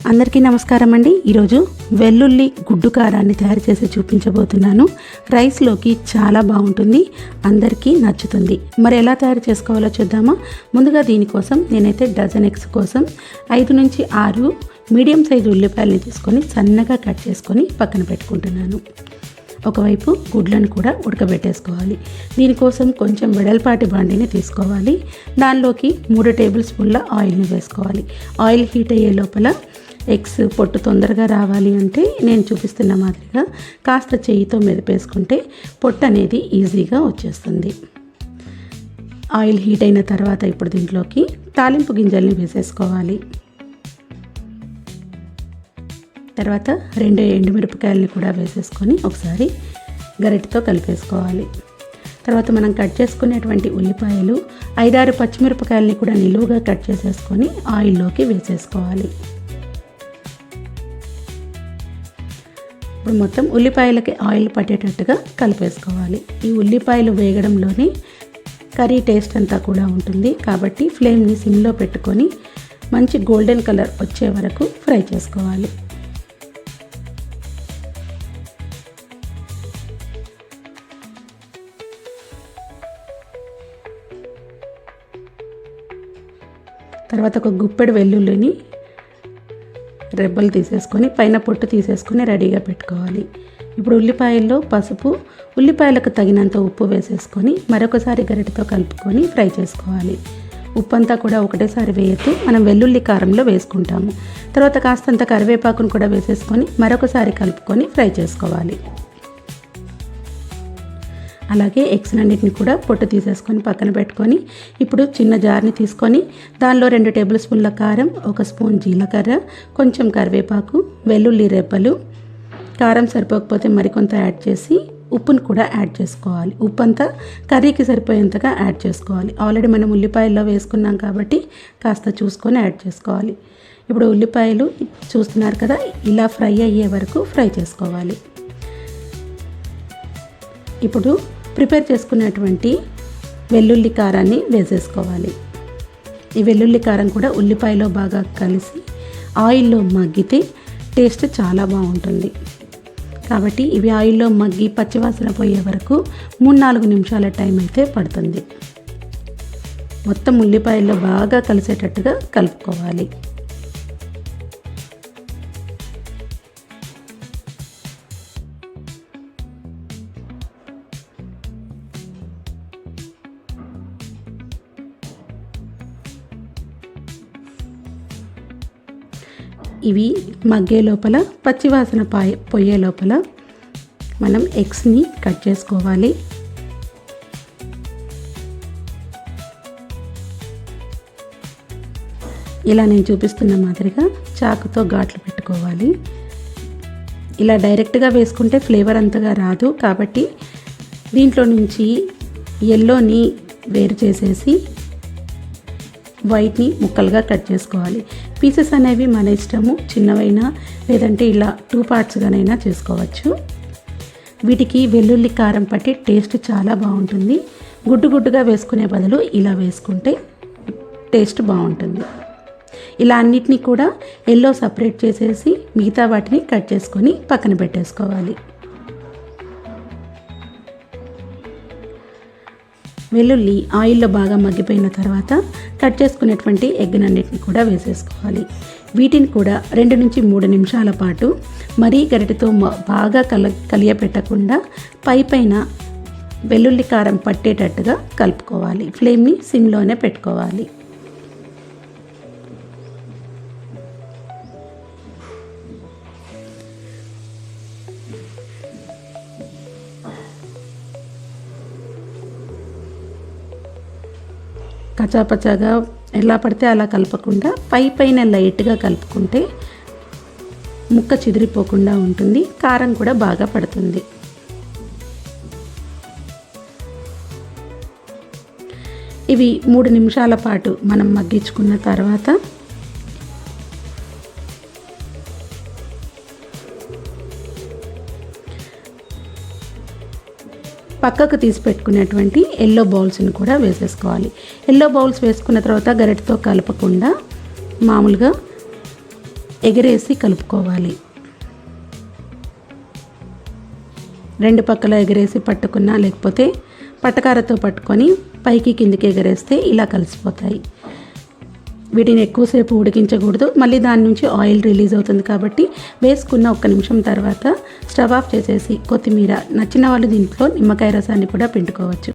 అందరికీ నమస్కారం అండి. ఈరోజు వెల్లుల్లి గుడ్డు కారాన్ని తయారు చేసి చూపించబోతున్నాను. రైస్లోకి చాలా బాగుంటుంది, అందరికీ నచ్చుతుంది. మరి ఎలా తయారు చేసుకోవాలో చూద్దామా. ముందుగా దీనికోసం నేనైతే డజన్ ఎగ్స్ కోసం 5 నుంచి 6 మీడియం సైజు ఉల్లిపాయలని తీసుకొని సన్నగా కట్ చేసుకొని పక్కన పెట్టుకుంటున్నాను. ఒకవైపు గుడ్లను కూడా ఉడకబెట్టేసుకోవాలి. దీనికోసం కొంచెం వెడల్పాటి బాండిని తీసుకోవాలి. దానిలోకి 3 టేబుల్ స్పూన్ల ఆయిల్ని వేసుకోవాలి. ఆయిల్ హీట్ అయ్యే లోపల ఎగ్స్ పొట్టు తొందరగా రావాలి అంటే నేను చూపిస్తున్న మాదిరిగా కాస్త చెయ్యితో మెదిపేసుకుంటే పొట్టు అనేది ఈజీగా వచ్చేస్తుంది. ఆయిల్ హీట్ అయిన తర్వాత ఇప్పుడు దీంట్లోకి తాలింపు గింజల్ని వేసేసుకోవాలి. తర్వాత 2 ఎండుమిరపకాయలని కూడా వేసేసుకొని ఒకసారి గరిటెతో కలిపేసుకోవాలి. తర్వాత మనం కట్ చేసుకునేటువంటి ఉల్లిపాయలు 5-6 పచ్చిమిరపకాయలని కూడా నిలువుగా కట్ చేసేసుకొని ఆయిల్లోకి వేసేసుకోవాలి. ఇప్పుడు మొత్తం ఉల్లిపాయలకి ఆయిల్ పట్టేటట్టుగా కలిపేసుకోవాలి. ఈ ఉల్లిపాయలు వేగడంలోనే కర్రీ టేస్ట్ అంతా కూడా ఉంటుంది కాబట్టి ఫ్లేమ్ని సిమ్లో పెట్టుకొని మంచి గోల్డెన్ కలర్ వచ్చే వరకు ఫ్రై చేసుకోవాలి. తర్వాత ఒక గుప్పెడు వెల్లుల్లిని రెబ్బలు తీసేసుకొని పైన పొట్టు తీసేసుకొని రెడీగా పెట్టుకోవాలి. ఇప్పుడు ఉల్లిపాయల్లో పసుపు, ఉల్లిపాయలకు తగినంత ఉప్పు వేసేసుకొని మరొకసారి గరిటెతో కలుపుకొని ఫ్రై చేసుకోవాలి. ఉప్పు అంతా కూడా ఒకటేసారి వేయద్దు, మనం వెల్లుల్లి కారంలో వేసుకుంటాము. తర్వాత కాస్తంత కరివేపాకును కూడా వేసేసుకొని మరొకసారి కలుపుకొని ఫ్రై చేసుకోవాలి. అలాగే ఎగ్స్ అన్నిటిని కూడా పొట్టు తీసేసుకొని పక్కన పెట్టుకొని ఇప్పుడు చిన్న జార్ని తీసుకొని దానిలో 2 టేబుల్ స్పూన్ల కారం, 1 స్పూన్ జీలకర్ర, కొంచెం కరివేపాకు, వెల్లుల్లి రెబ్బలు, కారం సరిపోకపోతే మరికొంత యాడ్ చేసి ఉప్పును కూడా యాడ్ చేసుకోవాలి. ఉప్పు అంతా కర్రీకి సరిపోయేంతగా యాడ్ చేసుకోవాలి. ఆల్రెడీ మనం ఉల్లిపాయల్లో వేసుకున్నాం కాబట్టి కాస్త చూసుకొని యాడ్ చేసుకోవాలి. ఇప్పుడు ఉల్లిపాయలు చూస్తున్నారు కదా, ఇలా ఫ్రై అయ్యే వరకు ఫ్రై చేసుకోవాలి. ఇప్పుడు ప్రిపేర్ చేసుకున్నటువంటి వెల్లుల్లి కారాన్ని వేసేసుకోవాలి. ఈ వెల్లుల్లి కారం కూడా ఉల్లిపాయలో బాగా కలిసి ఆయిల్లో మగ్గితే టేస్ట్ చాలా బాగుంటుంది. కాబట్టి ఇవి ఆయిల్లో మగ్గి పచ్చివాసన పోయే వరకు 3-4 నిమిషాల టైం అయితే పడుతుంది. మొత్తం ఉల్లిపాయల్లో బాగా కలిసేటట్టుగా కలుపుకోవాలి. ఇవి మగ్గే లోపల పచ్చివాసన పోయే లోపల మనం ఎగ్స్ని కట్ చేసుకోవాలి. ఇలా నేను చూపిస్తున్న మాదిరిగా చాకుతో ఘాట్లు పెట్టుకోవాలి. ఇలా డైరెక్ట్గా వేసుకుంటే ఫ్లేవర్ అంతగా రాదు కాబట్టి దీంట్లో నుంచి ఎల్లోని వేరు చేసేసి వైట్ని ముక్కలుగా కట్ చేసుకోవాలి. పీసెస్ అనేవి మన ఇష్టము, చిన్నవైనా లేదంటే ఇలా 2 పార్ట్స్గానైనా చేసుకోవచ్చు. వీటికి వెల్లుల్లి కారం పట్టి టేస్ట్ చాలా బాగుంటుంది. గుడ్డుగా వేసుకునే బదులు ఇలా వేసుకుంటే టేస్ట్ బాగుంటుంది. ఇలా అన్నిటినీ కూడా ఎల్లో సపరేట్ చేసేసి మిగతా వాటిని కట్ చేసుకొని పక్కన పెట్టేసుకోవాలి. వెల్లుల్లి ఆయిల్లో బాగా మగ్గిపోయిన తర్వాత కట్ చేసుకునేటువంటి ఎగ్నన్నిటిని కూడా వేసేసుకోవాలి. వీటిని కూడా 2 నుంచి 3 నిమిషాల పాటు మరీ గరిటెతో బాగా కలియపెట్టకుండా పైన వెల్లుల్లి కారం పట్టేటట్టుగా కలుపుకోవాలి. ఫ్లేమ్ని సిమ్లోనే పెట్టుకోవాలి. కచాపచాగా ఎలా పడితే అలా కలపకుండా పైన లైట్గా కలుపుకుంటే ముక్క చిదిరిపోకుండా ఉంటుంది, కారం కూడా బాగా పడుతుంది. ఇవి 3 నిమిషాల పాటు మనం మగ్గించుకున్న తర్వాత పక్కకు తీసి పెట్టుకునేటువంటి ఎల్లో బౌల్స్ని కూడా వేసేసుకోవాలి. ఎల్లో బౌల్స్ వేసుకున్న తర్వాత గరిటెతో కలపకుండా మామూలుగా ఎగరేసి కలుపుకోవాలి. రెండు పక్కల ఎగరేసి పట్టుకున్నా లేకపోతే పట్టకారతో పట్టుకొని పైకి కిందికి ఎగరేస్తే ఇలా కలిసిపోతాయి. వీటిని ఎక్కువసేపు ఉడికించకూడదు, మళ్ళీ దాని నుంచి ఆయిల్ రిలీజ్ అవుతుంది కాబట్టి వేసుకున్న 1 నిమిషం తర్వాత స్టవ్ ఆఫ్ చేసేసి కొత్తిమీర, నచ్చిన వాళ్ళు దీంట్లో నిమ్మకాయ రసాన్ని కూడా పిండుకోవచ్చు.